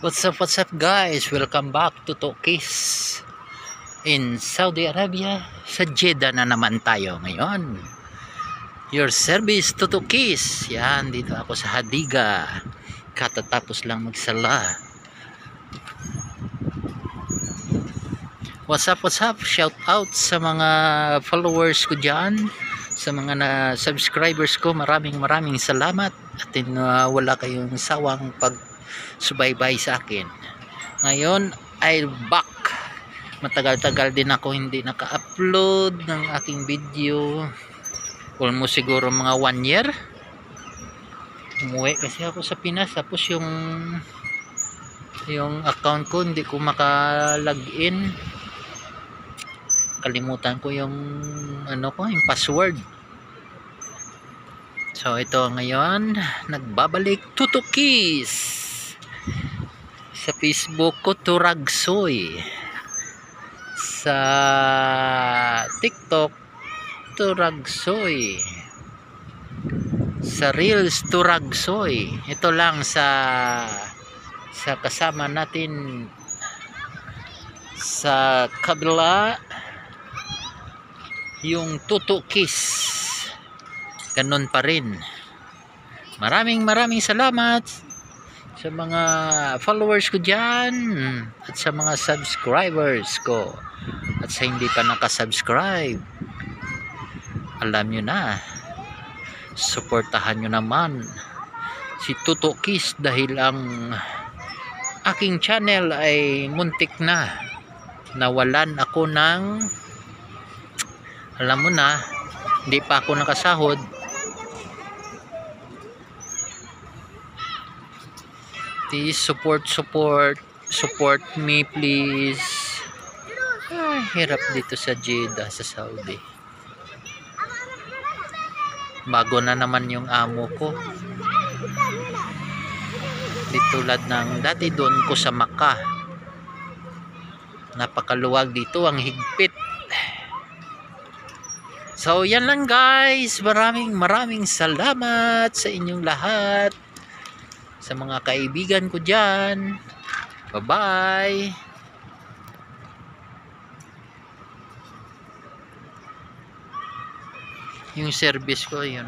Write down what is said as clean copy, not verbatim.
What's up guys? Welcome back to Tokis in Saudi Arabia. Sa Jeddah na naman tayo ngayon. Your service to Tokis. Yan, dito ako sa Hadiga. Katatapos lang magsala. What's up? Shout out sa mga followers ko dyan, sa mga subscribers ko. Maraming salamat. At wala kayong sawang pagsubaybay sa akin. Ngayon ay back. Matagal-tagal din ako hindi naka-upload ng aking video. Almost siguro mga 1 year. Umuwi kasi ako sa Pinas, tapos yung account ko hindi ko maka-login. Kalimutan ko yung yung password. So ito ngayon, nagbabalik to Tokis. Sa Facebook ko Turagsoy. Sa TikTok Turagsoy. Sa Reels Turagsoy. Ito lang sa kasama natin sa kabila, yung Tokis. Ganun pa rin. Maraming salamat sa mga followers ko dyan, at sa mga subscribers ko, at sa hindi pa nakasubscribe, alam nyo na, suportahan nyo naman si Tokis, dahil ang aking channel ay muntik na nawalan ako ng, alam mo na, hindi pa ako nakasahod. Please support me please. Ay, hirap dito sa Jeddah, sa Saudi. Bago na naman yung amo ko. Di tulad ng dati doon ko sa Makkah. Napakaluwag dito, ang higpit. So yan lang guys. Maraming salamat sa inyong lahat. Sa mga kaibigan ko dyan. Bye bye. Yung service ko, yun,